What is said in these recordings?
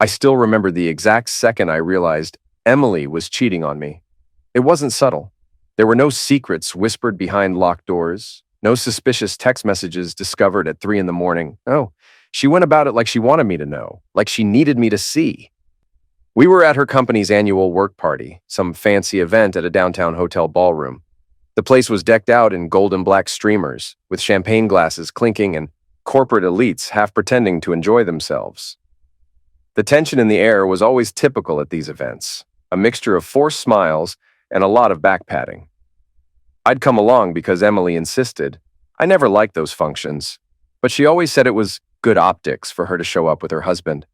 I still remember the exact second I realized Emily was cheating on me. It wasn't subtle. There were no secrets whispered behind locked doors, no suspicious text messages discovered at 3 in the morning. No, she went about it like she wanted me to know, like she needed me to see. We were at her company's annual work party, some fancy event at a downtown hotel ballroom. The place was decked out in gold and black streamers, with champagne glasses clinking and corporate elites half pretending to enjoy themselves. The tension in the air was always typical at these events, a mixture of forced smiles and a lot of back-patting. I'd come along because Emily insisted. I never liked those functions, but she always said it was good optics for her to show up with her husband.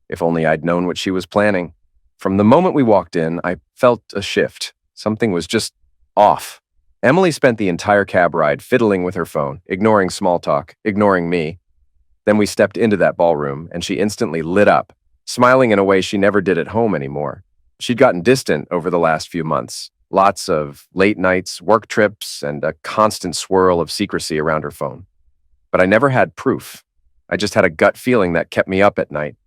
If only I'd known what she was planning. From the moment we walked in, I felt a shift. Something was just off. Emily spent the entire cab ride fiddling with her phone, ignoring small talk, ignoring me. Then we stepped into that ballroom, and she instantly lit up, smiling in a way she never did at home anymore. She'd gotten distant over the last few months. Lots of late nights, work trips, and a constant swirl of secrecy around her phone. But I never had proof. I just had a gut feeling that kept me up at night.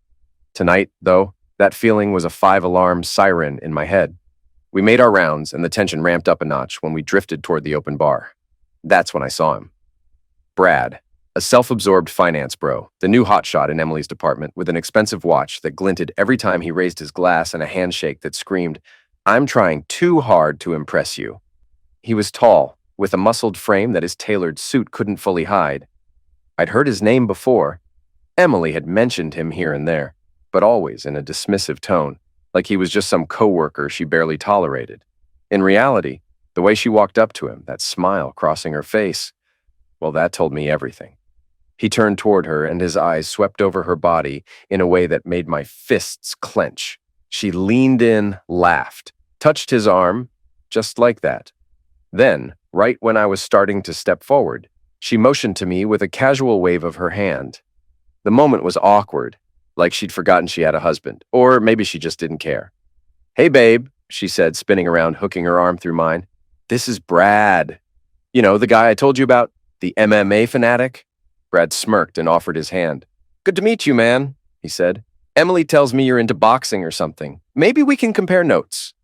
Tonight, though, that feeling was a 5-alarm siren in my head. We made our rounds, and the tension ramped up a notch when we drifted toward the open bar. That's when I saw him. Brad, a self-absorbed finance bro, the new hotshot in Emily's department, with an expensive watch that glinted every time he raised his glass and a handshake that screamed, "I'm trying too hard to impress you." He was tall, with a muscled frame that his tailored suit couldn't fully hide. I'd heard his name before. Emily had mentioned him here and there, but always in a dismissive tone, like he was just some coworker she barely tolerated. In reality, the way she walked up to him, that smile crossing her face, well, that told me everything. He turned toward her, and his eyes swept over her body in a way that made my fists clench. She leaned in, laughed, touched his arm, just like that. Then, right when I was starting to step forward, she motioned to me with a casual wave of her hand. The moment was awkward, like she'd forgotten she had a husband, or maybe she just didn't care. "Hey, babe," she said, spinning around, hooking her arm through mine. "This is Brad. You know, the guy I told you about, the MMA fanatic?" Brad smirked and offered his hand. "Good to meet you, man," he said. "Emily tells me you're into boxing or something. Maybe we can compare notes."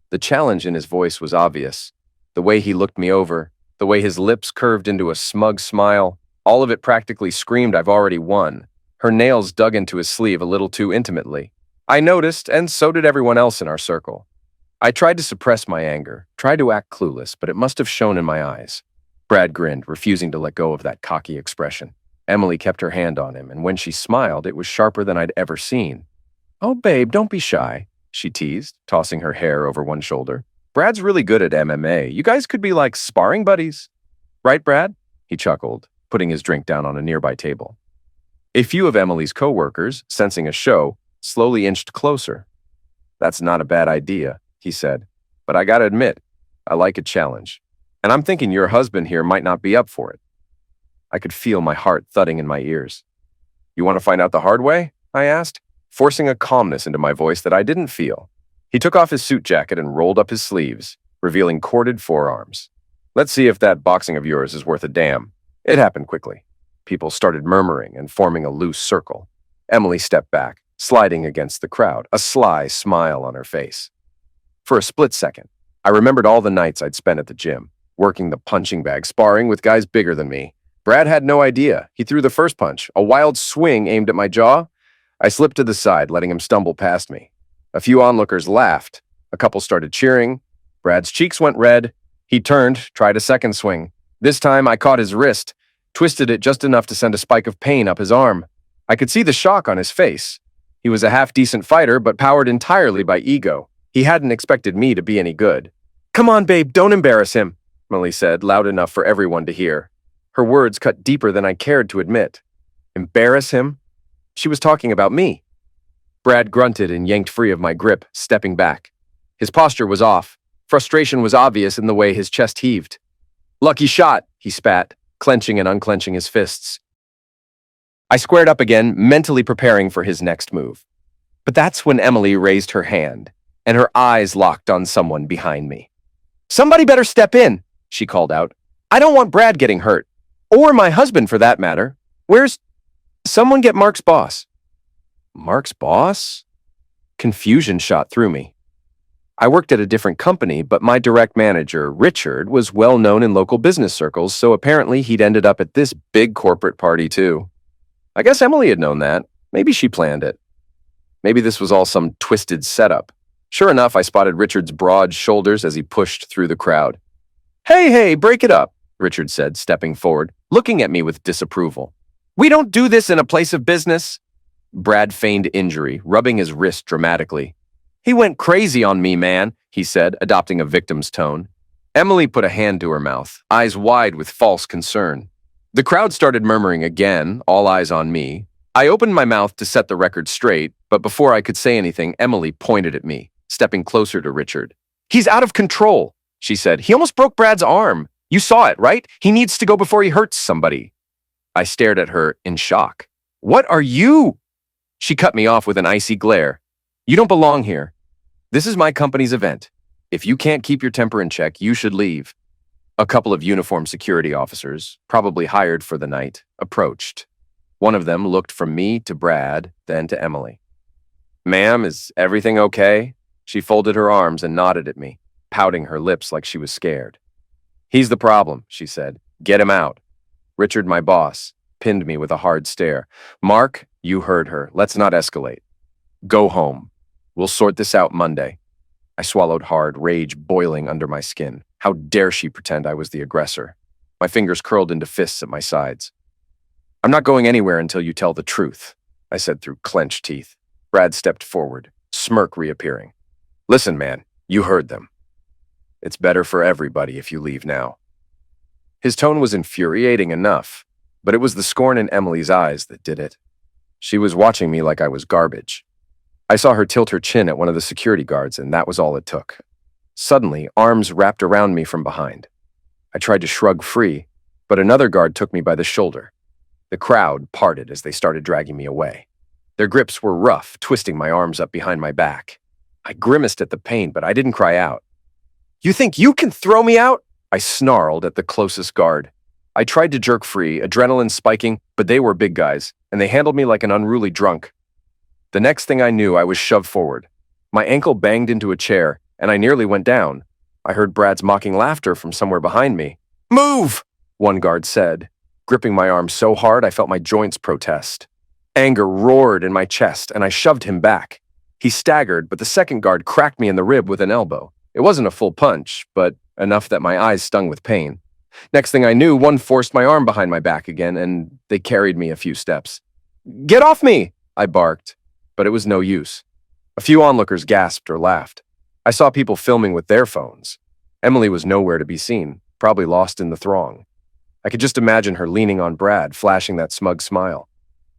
The challenge in his voice was obvious. The way he looked me over, the way his lips curved into a smug smile, all of it practically screamed I've already won. Her nails dug into his sleeve a little too intimately. I noticed, and so did everyone else in our circle. I tried to suppress my anger, tried to act clueless, but it must have shown in my eyes. Brad grinned, refusing to let go of that cocky expression. Emily kept her hand on him, and when she smiled, it was sharper than I'd ever seen. "Oh, babe, don't be shy," she teased, tossing her hair over one shoulder. "Brad's really good at MMA. You guys could be like sparring buddies." "Right, Brad?" He chuckled, putting his drink down on a nearby table. A few of Emily's coworkers, sensing a show, slowly inched closer. "That's not a bad idea," he said, "but I gotta admit, I like a challenge. And I'm thinking your husband here might not be up for it." I could feel my heart thudding in my ears. "You want to find out the hard way?" I asked, forcing a calmness into my voice that I didn't feel. He took off his suit jacket and rolled up his sleeves, revealing corded forearms. "Let's see if that boxing of yours is worth a damn." It happened quickly. People started murmuring and forming a loose circle. Emily stepped back, sliding against the crowd, a sly smile on her face. For a split second, I remembered all the nights I'd spent at the gym, working the punching bag, sparring with guys bigger than me. Brad had no idea. He threw the first punch, a wild swing aimed at my jaw. I slipped to the side, letting him stumble past me. A few onlookers laughed. A couple started cheering. Brad's cheeks went red. He turned, tried a second swing. This time, I caught his wrist, twisted it just enough to send a spike of pain up his arm. I could see the shock on his face. He was a half-decent fighter, but powered entirely by ego. He hadn't expected me to be any good. "Come on, babe, don't embarrass him," Emily said, loud enough for everyone to hear. Her words cut deeper than I cared to admit. Embarrass him? She was talking about me. Brad grunted and yanked free of my grip, stepping back. His posture was off. Frustration was obvious in the way his chest heaved. "Lucky shot," he spat, clenching and unclenching his fists. I squared up again, mentally preparing for his next move. But that's when Emily raised her hand, and her eyes locked on someone behind me. "Somebody better step in," she called out. "I don't want Brad getting hurt. Or my husband, for that matter. Where's... Someone get Mark's boss." Mark's boss? Confusion shot through me. I worked at a different company, but my direct manager, Richard, was well known in local business circles, so apparently he'd ended up at this big corporate party too. I guess Emily had known that. Maybe she planned it. Maybe this was all some twisted setup. Sure enough, I spotted Richard's broad shoulders as he pushed through the crowd. Hey, break it up, Richard said, stepping forward, looking at me with disapproval. We don't do this in a place of business. Brad feigned injury, rubbing his wrist dramatically. He went crazy on me, man, he said, adopting a victim's tone. Emily put a hand to her mouth, eyes wide with false concern. The crowd started murmuring again, all eyes on me. I opened my mouth to set the record straight, but before I could say anything, Emily pointed at me, stepping closer to Richard. He's out of control, she said. He almost broke Brad's arm. You saw it, right? He needs to go before he hurts somebody. I stared at her in shock. What are you? She cut me off with an icy glare. You don't belong here. This is my company's event. If you can't keep your temper in check, you should leave. A couple of uniformed security officers, probably hired for the night, approached. One of them looked from me to Brad, then to Emily. Ma'am, is everything okay? She folded her arms and nodded at me, pouting her lips like she was scared. He's the problem, she said. Get him out. Richard, my boss, pinned me with a hard stare. Mark, you heard her. Let's not escalate. Go home. We'll sort this out Monday. I swallowed hard, rage boiling under my skin. How dare she pretend I was the aggressor? My fingers curled into fists at my sides. I'm not going anywhere until you tell the truth, I said through clenched teeth. Brad stepped forward, smirk reappearing. Listen, man, you heard them. It's better for everybody if you leave now. His tone was infuriating enough, but it was the scorn in Emily's eyes that did it. She was watching me like I was garbage. I saw her tilt her chin at one of the security guards, and that was all it took. Suddenly, arms wrapped around me from behind. I tried to shrug free, but another guard took me by the shoulder. The crowd parted as they started dragging me away. Their grips were rough, twisting my arms up behind my back. I grimaced at the pain, but I didn't cry out. You think you can throw me out? I snarled at the closest guard. I tried to jerk free, adrenaline spiking, but they were big guys, and they handled me like an unruly drunk. The next thing I knew, I was shoved forward. My ankle banged into a chair, and I nearly went down. I heard Brad's mocking laughter from somewhere behind me. Move! One guard said, gripping my arm so hard I felt my joints protest. Anger roared in my chest, and I shoved him back. He staggered, but the second guard cracked me in the rib with an elbow. It wasn't a full punch, but enough that my eyes stung with pain. Next thing I knew, one forced my arm behind my back again, and they carried me a few steps. Get off me! I barked, but it was no use. A few onlookers gasped or laughed. I saw people filming with their phones. Emily was nowhere to be seen, probably lost in the throng. I could just imagine her leaning on Brad, flashing that smug smile.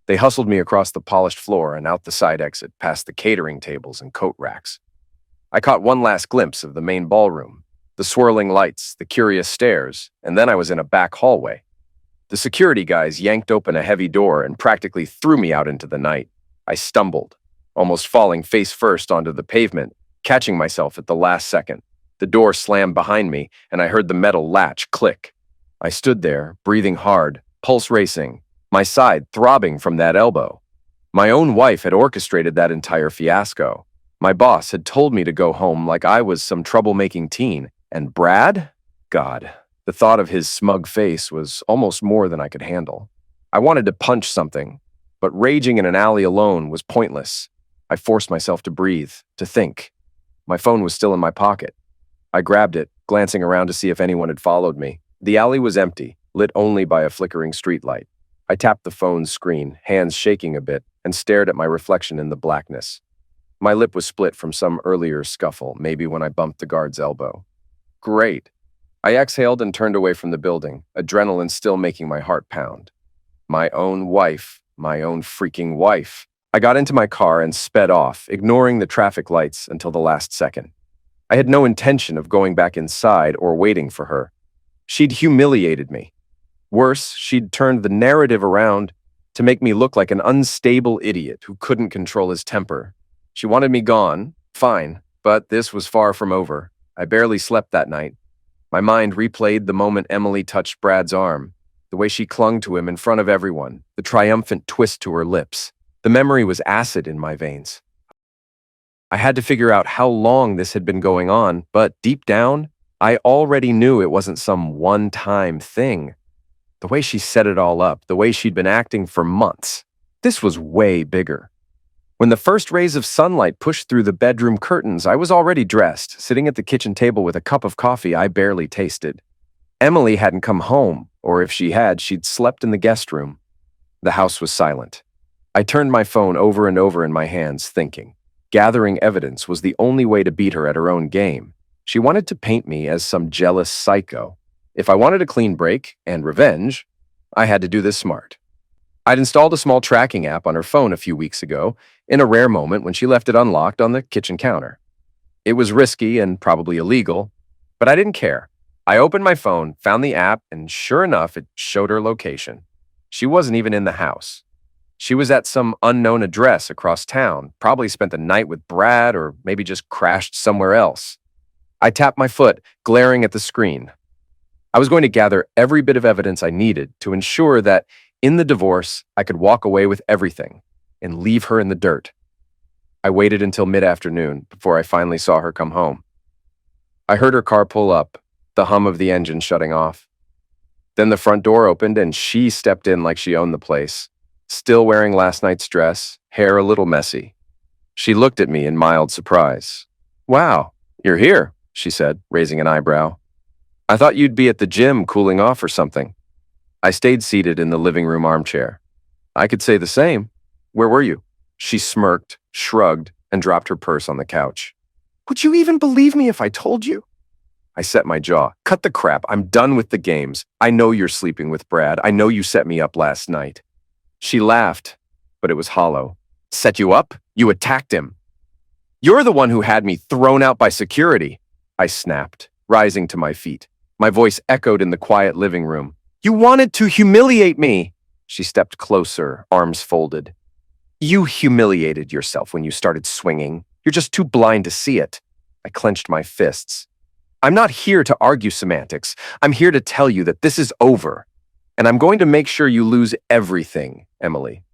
They hustled me across the polished floor and out the side exit, past the catering tables and coat racks. I caught one last glimpse of the main ballroom, the swirling lights, the curious stares, and then I was in a back hallway. The security guys yanked open a heavy door and practically threw me out into the night. I stumbled, almost falling face first onto the pavement, catching myself at the last second. The door slammed behind me, and I heard the metal latch click. I stood there, breathing hard, pulse racing, my side throbbing from that elbow. My own wife had orchestrated that entire fiasco. My boss had told me to go home like I was some troublemaking teen. And Brad? God, the thought of his smug face was almost more than I could handle. I wanted to punch something, but raging in an alley alone was pointless. I forced myself to breathe, to think. My phone was still in my pocket. I grabbed it, glancing around to see if anyone had followed me. The alley was empty, lit only by a flickering streetlight. I tapped the phone's screen, hands shaking a bit, and stared at my reflection in the blackness. My lip was split from some earlier scuffle, maybe when I bumped the guard's elbow. Great. I exhaled and turned away from the building, adrenaline still making my heart pound. My own wife, my own freaking wife. I got into my car and sped off, ignoring the traffic lights until the last second. I had no intention of going back inside or waiting for her. She'd humiliated me. Worse, she'd turned the narrative around to make me look like an unstable idiot who couldn't control his temper. She wanted me gone, fine, but this was far from over. I barely slept that night. My mind replayed the moment Emily touched Brad's arm, the way she clung to him in front of everyone, the triumphant twist to her lips, the The memory was acid in my veins. I had to figure out how long this had been going on, but deep down, I already knew it wasn't some one-time thing. The way she set it all up, the way she'd been acting for months, this was way bigger. When the first rays of sunlight pushed through the bedroom curtains, I was already dressed, sitting at the kitchen table with a cup of coffee I barely tasted. Emily hadn't come home, or if she had, she'd slept in the guest room. The house was silent. I turned my phone over and over in my hands, thinking. Gathering evidence was the only way to beat her at her own game. She wanted to paint me as some jealous psycho. If I wanted a clean break and revenge, I had to do this smart. I'd installed a small tracking app on her phone a few weeks ago, in a rare moment when she left it unlocked on the kitchen counter. It was risky and probably illegal, but I didn't care. I opened my phone, found the app, and sure enough, it showed her location. She wasn't even in the house. She was at some unknown address across town, probably spent the night with Brad or maybe just crashed somewhere else. I tapped my foot, glaring at the screen. I was going to gather every bit of evidence I needed to ensure that in the divorce, I could walk away with everything and leave her in the dirt. I waited until mid-afternoon before I finally saw her come home. I heard her car pull up, the hum of the engine shutting off. Then the front door opened and she stepped in like she owned the place. Still wearing last night's dress, hair a little messy. She looked at me in mild surprise. "Wow, you're here," she said, raising an eyebrow. "I thought you'd be at the gym cooling off or something." I stayed seated in the living room armchair. "I could say the same. Where were you?" She smirked, shrugged, and dropped her purse on the couch. "Would you even believe me if I told you?" I set my jaw. "Cut the crap. I'm done with the games. I know you're sleeping with Brad. I know you set me up last night." She laughed, but it was hollow. "Set you up? You attacked him." "You're the one who had me thrown out by security," I snapped, rising to my feet. My voice echoed in the quiet living room. "You wanted to humiliate me." She stepped closer, arms folded. "You humiliated yourself when you started swinging. You're just too blind to see it." I clenched my fists. "I'm not here to argue semantics. I'm here to tell you that this is over. And I'm going to make sure you lose everything, Emily."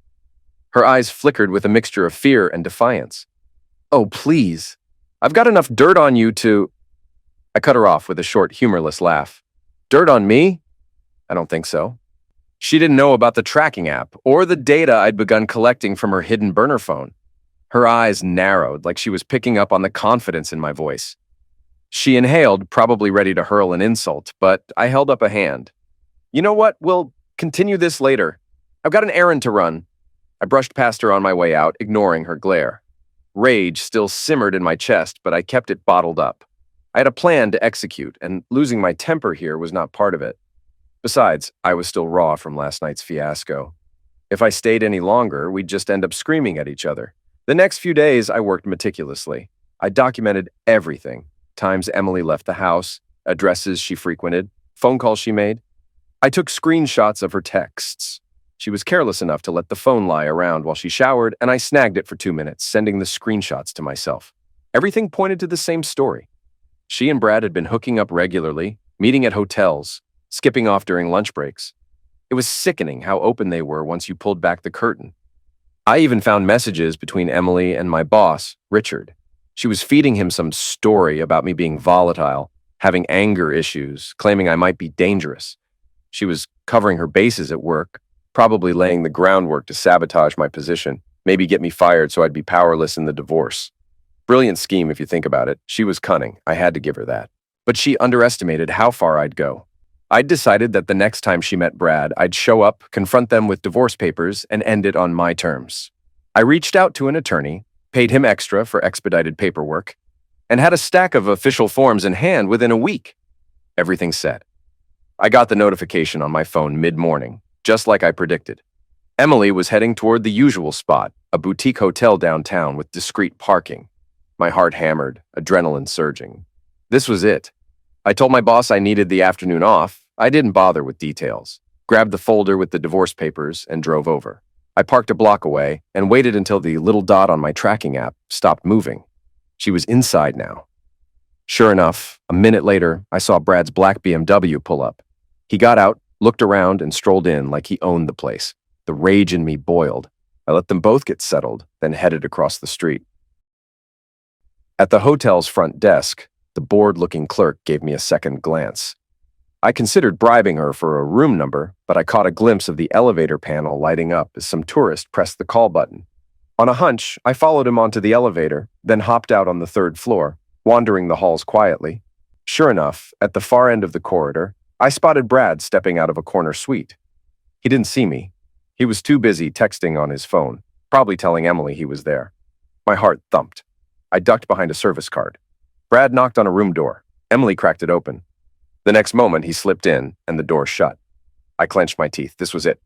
Her eyes flickered with a mixture of fear and defiance. "Oh, please. I've got enough dirt on you to—" I cut her off with a short, humorless laugh. "Dirt on me? I don't think so." She didn't know about the tracking app or the data I'd begun collecting from her hidden burner phone. Her eyes narrowed like she was picking up on the confidence in my voice. She inhaled, probably ready to hurl an insult, but I held up a hand. "You know what? We'll continue this later. I've got an errand to run." I brushed past her on my way out, ignoring her glare. Rage still simmered in my chest, but I kept it bottled up. I had a plan to execute, and losing my temper here was not part of it. Besides, I was still raw from last night's fiasco. If I stayed any longer, we'd just end up screaming at each other. The next few days, I worked meticulously. I documented everything. Times Emily left the house, addresses she frequented, phone calls she made. I took screenshots of her texts. She was careless enough to let the phone lie around while she showered, and I snagged it for 2 minutes, sending the screenshots to myself. Everything pointed to the same story. She and Brad had been hooking up regularly, meeting at hotels, skipping off during lunch breaks. It was sickening how open they were once you pulled back the curtain. I even found messages between Emily and my boss, Richard. She was feeding him some story about me being volatile, having anger issues, claiming I might be dangerous. She was covering her bases at work, probably laying the groundwork to sabotage my position, maybe get me fired so I'd be powerless in the divorce. Brilliant scheme if you think about it. She was cunning. I had to give her that. But she underestimated how far I'd go. I'd decided that the next time she met Brad, I'd show up, confront them with divorce papers, and end it on my terms. I reached out to an attorney, paid him extra for expedited paperwork, and had a stack of official forms in hand within a week. Everything set. I got the notification on my phone mid-morning, just like I predicted. Emily was heading toward the usual spot, a boutique hotel downtown with discreet parking. My heart hammered, adrenaline surging. This was it. I told my boss I needed the afternoon off. I didn't bother with details. Grabbed the folder with the divorce papers and drove over. I parked a block away and waited until the little dot on my tracking app stopped moving. She was inside now. Sure enough, a minute later, I saw Brad's black BMW pull up. He got out, looked around, and strolled in like he owned the place. The rage in me boiled. I let them both get settled, then headed across the street. At the hotel's front desk, the bored-looking clerk gave me a second glance. I considered bribing her for a room number, but I caught a glimpse of the elevator panel lighting up as some tourist pressed the call button. On a hunch, I followed him onto the elevator, then hopped out on the third floor, wandering the halls quietly. Sure enough, at the far end of the corridor, I spotted Brad stepping out of a corner suite. He didn't see me. He was too busy texting on his phone, probably telling Emily he was there. My heart thumped. I ducked behind a service cart. Brad knocked on a room door. Emily cracked it open. The next moment, he slipped in, and the door shut. I clenched my teeth. This was it.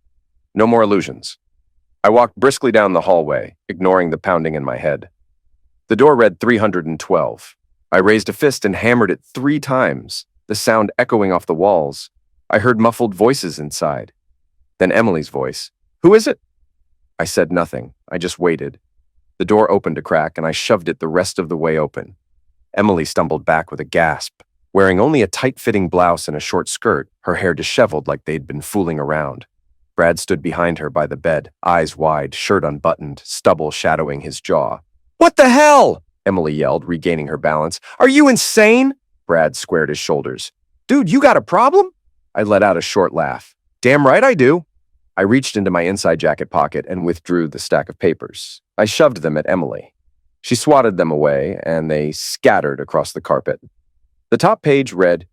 No more illusions. I walked briskly down the hallway, ignoring the pounding in my head. The door read 312. I raised a fist and hammered it 3 times, the sound echoing off the walls. I heard muffled voices inside. Then Emily's voice. "Who is it?" I said nothing. I just waited. The door opened a crack, and I shoved it the rest of the way open. Emily stumbled back with a gasp. Wearing only a tight-fitting blouse and a short skirt, her hair disheveled like they'd been fooling around. Brad stood behind her by the bed, eyes wide, shirt unbuttoned, stubble shadowing his jaw. "What the hell?" Emily yelled, regaining her balance. "Are you insane?" Brad squared his shoulders. "Dude, you got a problem?" I let out a short laugh. "Damn right I do." I reached into my inside jacket pocket and withdrew the stack of papers. I shoved them at Emily. She swatted them away, and they scattered across the carpet. The top page read,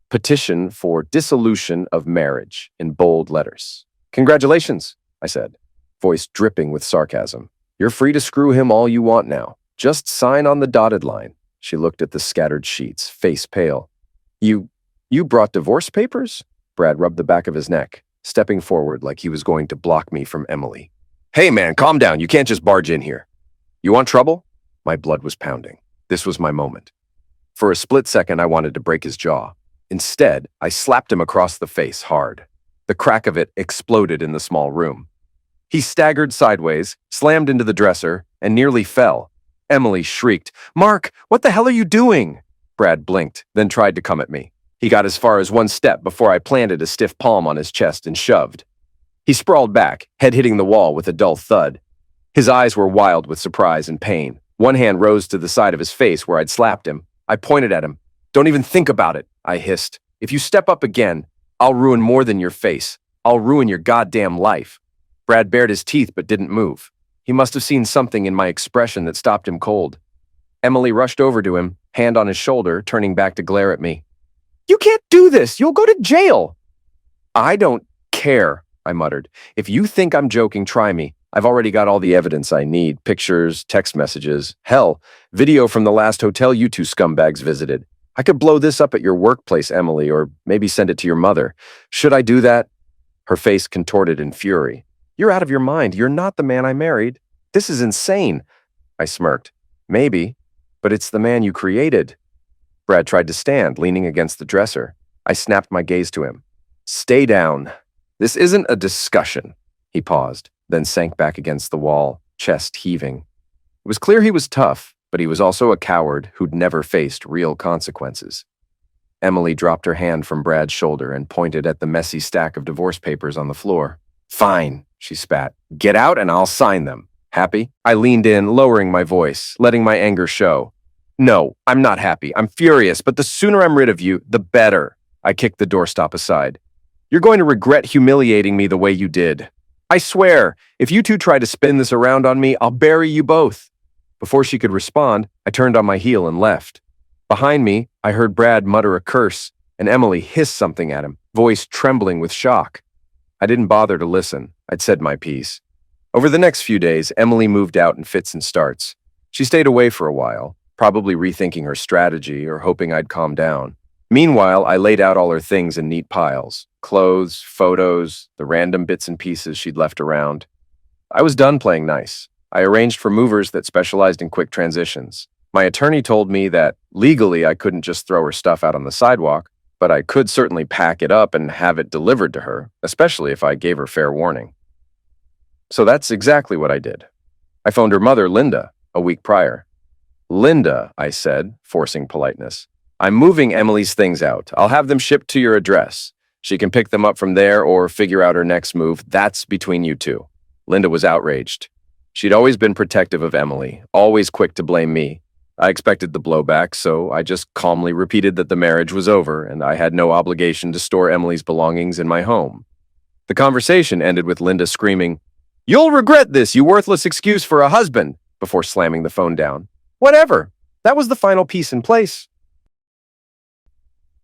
"Petition for dissolution of marriage," in bold letters. "Congratulations," I said, voice dripping with sarcasm. "You're free to screw him all you want now. Just sign on the dotted line." She looked at the scattered sheets, face pale. You brought divorce papers?" Brad rubbed the back of his neck, stepping forward like he was going to block me from Emily. "Hey man, calm down. You can't just barge in here. You want trouble?" My blood was pounding. This was my moment. For a split second, I wanted to break his jaw. Instead, I slapped him across the face hard. The crack of it exploded in the small room. He staggered sideways, slammed into the dresser, and nearly fell. Emily shrieked, "Mark, what the hell are you doing?" Brad blinked, then tried to come at me. He got as far as one step before I planted a stiff palm on his chest and shoved. He sprawled back, head hitting the wall with a dull thud. His eyes were wild with surprise and pain. One hand rose to the side of his face where I'd slapped him. I pointed at him. "Don't even think about it," I hissed. "If you step up again, I'll ruin more than your face. I'll ruin your goddamn life." Brad bared his teeth but didn't move. He must have seen something in my expression that stopped him cold. Emily rushed over to him, hand on his shoulder, turning back to glare at me. "You can't do this! You'll go to jail!" "I don't care," I muttered. "If you think I'm joking, try me. I've already got all the evidence I need, pictures, text messages, hell, video from the last hotel you two scumbags visited. I could blow this up at your workplace, Emily, or maybe send it to your mother. Should I do that?" Her face contorted in fury. "You're out of your mind. You're not the man I married. This is insane." I smirked. "Maybe, but it's the man you created." Brad tried to stand, leaning against the dresser. I snapped my gaze to him. "Stay down. This isn't a discussion." He paused, then sank back against the wall, chest heaving. It was clear he was tough, but he was also a coward who'd never faced real consequences. Emily dropped her hand from Brad's shoulder and pointed at the messy stack of divorce papers on the floor. "Fine," she spat. "Get out and I'll sign them. Happy?" I leaned in, lowering my voice, letting my anger show. "No, I'm not happy. I'm furious, but the sooner I'm rid of you, the better." I kicked the doorstop aside. "You're going to regret humiliating me the way you did. I swear, if you two try to spin this around on me, I'll bury you both." Before she could respond, I turned on my heel and left. Behind me, I heard Brad mutter a curse, and Emily hiss something at him, voice trembling with shock. I didn't bother to listen. I'd said my piece. Over the next few days, Emily moved out in fits and starts. She stayed away for a while, probably rethinking her strategy or hoping I'd calm down. Meanwhile, I laid out all her things in neat piles. Clothes, photos, the random bits and pieces she'd left around. I was done playing nice. I arranged for movers that specialized in quick transitions. My attorney told me that legally I couldn't just throw her stuff out on the sidewalk, but I could certainly pack it up and have it delivered to her, especially if I gave her fair warning. So that's exactly what I did. I phoned her mother, Linda, a week prior. "Linda," I said, forcing politeness, "I'm moving Emily's things out. I'll have them shipped to your address. She can pick them up from there or figure out her next move. That's between you two." Linda was outraged. She'd always been protective of Emily, always quick to blame me. I expected the blowback, so I just calmly repeated that the marriage was over and I had no obligation to store Emily's belongings in my home. The conversation ended with Linda screaming, "You'll regret this, you worthless excuse for a husband," before slamming the phone down. Whatever. That was the final piece in place.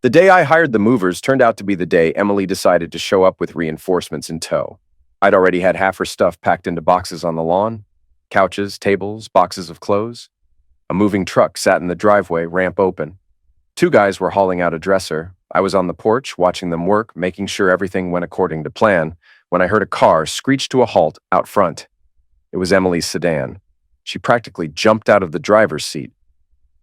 The day I hired the movers turned out to be the day Emily decided to show up with reinforcements in tow. I'd already had half her stuff packed into boxes on the lawn, couches, tables, boxes of clothes. A moving truck sat in the driveway, ramp open. Two guys were hauling out a dresser. I was on the porch, watching them work, making sure everything went according to plan, when I heard a car screech to a halt out front. It was Emily's sedan. She practically jumped out of the driver's seat.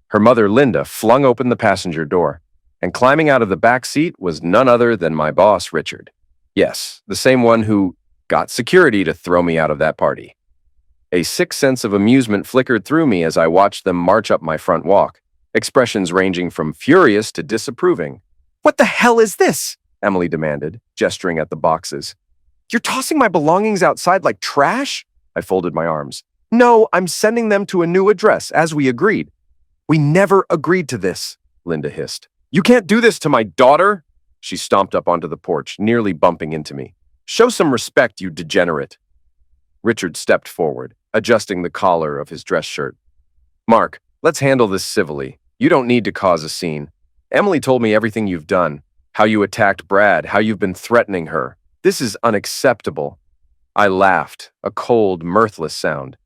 Her mother, Linda, flung open the passenger door, and climbing out of the back seat was none other than my boss, Richard. Yes, the same one who got security to throw me out of that party. A sick sense of amusement flickered through me as I watched them march up my front walk, expressions ranging from furious to disapproving. "What the hell is this?" Emily demanded, gesturing at the boxes. "You're tossing my belongings outside like trash?" I folded my arms. "No, I'm sending them to a new address, as we agreed." "We never agreed to this," Linda hissed. "You can't do this to my daughter!" She stomped up onto the porch, nearly bumping into me. "Show some respect, you degenerate." Richard stepped forward, adjusting the collar of his dress shirt. "Mark, let's handle this civilly. You don't need to cause a scene. Emily told me everything you've done, how you attacked Brad, how you've been threatening her. This is unacceptable." I laughed, a cold, mirthless sound.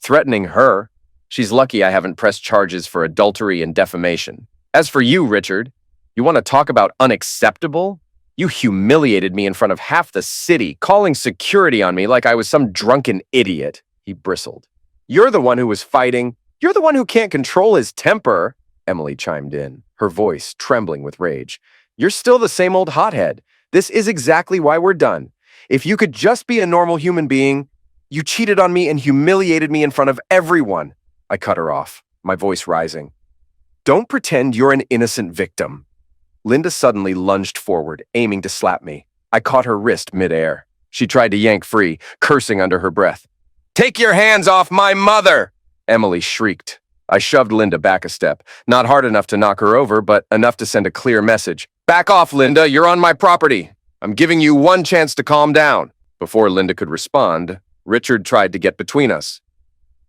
"Threatening her? She's lucky I haven't pressed charges for adultery and defamation. As for you, Richard, you want to talk about unacceptable? You humiliated me in front of half the city, calling security on me like I was some drunken idiot," he bristled. "You're the one who was fighting. You're the one who can't control his temper," Emily chimed in, her voice trembling with rage. "You're still the same old hothead. This is exactly why we're done. If you could just be a normal human being, you cheated on me and humiliated me in front of everyone." I cut her off, my voice rising. "Don't pretend you're an innocent victim." Linda suddenly lunged forward, aiming to slap me. I caught her wrist midair. She tried to yank free, cursing under her breath. "Take your hands off my mother!" Emily shrieked. I shoved Linda back a step, not hard enough to knock her over, but enough to send a clear message. "Back off, Linda, you're on my property. I'm giving you one chance to calm down." Before Linda could respond, Richard tried to get between us.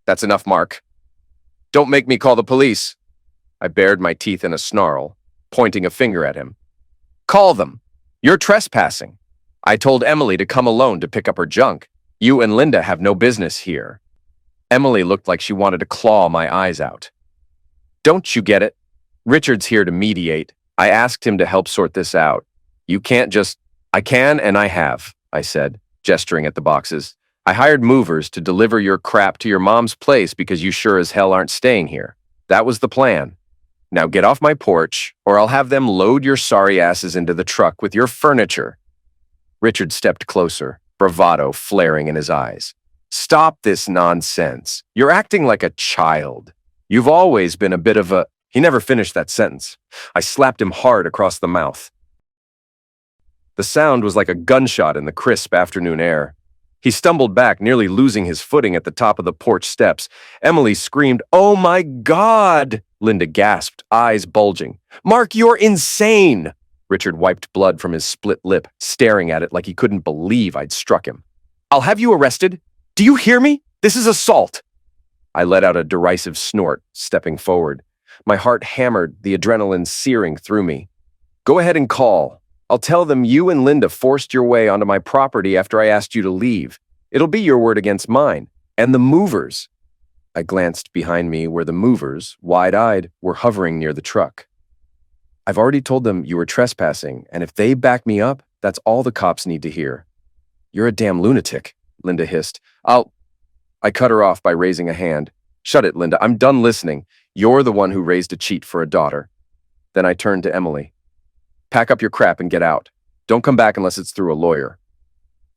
"That's enough, Mark. Don't make me call the police." I bared my teeth in a snarl, pointing a finger at him. "Call them. You're trespassing. I told Emily to come alone to pick up her junk. You and Linda have no business here." Emily looked like she wanted to claw my eyes out. "Don't you get it? Richard's here to mediate. I asked him to help sort this out. You can't just—" "I can and I have," I said, gesturing at the boxes. "I hired movers to deliver your crap to your mom's place because you sure as hell aren't staying here. That was the plan. Now get off my porch, or I'll have them load your sorry asses into the truck with your furniture." Richard stepped closer, bravado flaring in his eyes. "Stop this nonsense. You're acting like a child. You've always been a bit of a—" He never finished that sentence. I slapped him hard across the mouth. The sound was like a gunshot in the crisp afternoon air. He stumbled back, nearly losing his footing at the top of the porch steps. Emily screamed, "Oh my God!" Linda gasped, eyes bulging. "Mark, you're insane!" Richard wiped blood from his split lip, staring at it like he couldn't believe I'd struck him. "I'll have you arrested. Do you hear me? This is assault." I let out a derisive snort, stepping forward. My heart hammered, the adrenaline searing through me. "Go ahead and call. I'll tell them you and Linda forced your way onto my property after I asked you to leave. It'll be your word against mine. And the movers." I glanced behind me where the movers, wide-eyed, were hovering near the truck. "I've already told them you were trespassing, and if they back me up, that's all the cops need to hear." "You're a damn lunatic," Linda hissed. I cut her off by raising a hand. "Shut it, Linda. I'm done listening. You're the one who raised a cheat for a daughter." Then I turned to Emily. "Pack up your crap and get out. Don't come back unless it's through a lawyer."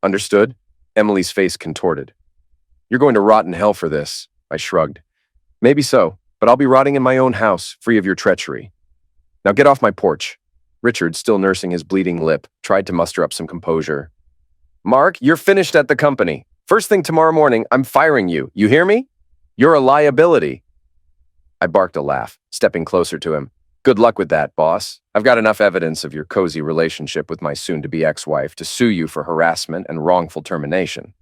"Understood?" Emily's face contorted. "You're going to rot in hell for this," I shrugged. "Maybe so, but I'll be rotting in my own house, free of your treachery. Now get off my porch." Richard, still nursing his bleeding lip, tried to muster up some composure. "Mark, you're finished at the company. First thing tomorrow morning, I'm firing you. You hear me? You're a liability. I barked a laugh, stepping closer to him. Good luck with that, boss. I've got enough evidence of your cozy relationship with my soon-to-be ex-wife to sue you for harassment and wrongful termination.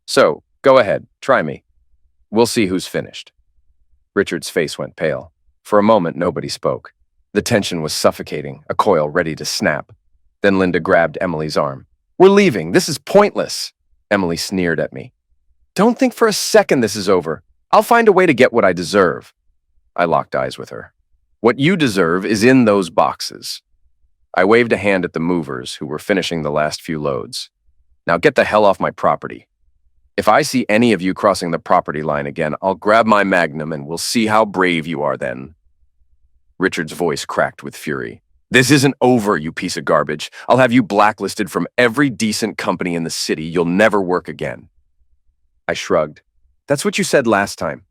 So, go ahead, try me. We'll see who's finished. Richard's face went pale. For a moment, nobody spoke. The tension was suffocating, a coil ready to snap. Then Linda grabbed Emily's arm. We're leaving. This is pointless. Emily sneered at me. Don't think for a second this is over. I'll find a way to get what I deserve. I locked eyes with her. What you deserve is in those boxes. I waved a hand at the movers who were finishing the last few loads. Now get the hell off my property. If I see any of you crossing the property line again, I'll grab my magnum and we'll see how brave you are then. Richard's voice cracked with fury. This isn't over, you piece of garbage. I'll have you blacklisted from every decent company in the city. You'll never work again. I shrugged. That's what you said last time.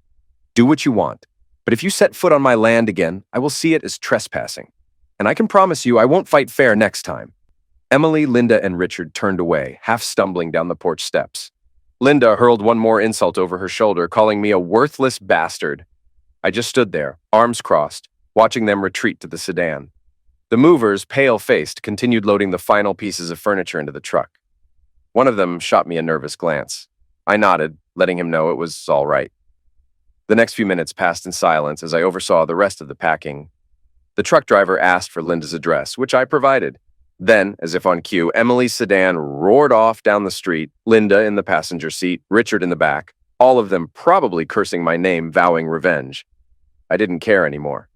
Do what you want. But if you set foot on my land again, I will see it as trespassing. And I can promise you I won't fight fair next time. Emily, Linda, and Richard turned away, half stumbling down the porch steps. Linda hurled one more insult over her shoulder, calling me a worthless bastard. I just stood there, arms crossed, watching them retreat to the sedan. The movers, pale-faced, continued loading the final pieces of furniture into the truck. One of them shot me a nervous glance. I nodded, letting him know it was all right. The next few minutes passed in silence as I oversaw the rest of the packing. The truck driver asked for Linda's address, which I provided. Then, as if on cue, Emily's sedan roared off down the street, Linda in the passenger seat, Richard in the back, all of them probably cursing my name, vowing revenge. I didn't care anymore.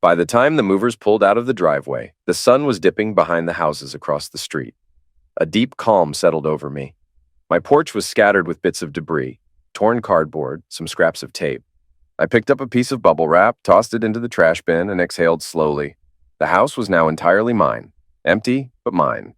By the time the movers pulled out of the driveway, the sun was dipping behind the houses across the street. A deep calm settled over me. My porch was scattered with bits of debris, torn cardboard, some scraps of tape. I picked up a piece of bubble wrap, tossed it into the trash bin, and exhaled slowly. The house was now entirely mine. Empty, but mine.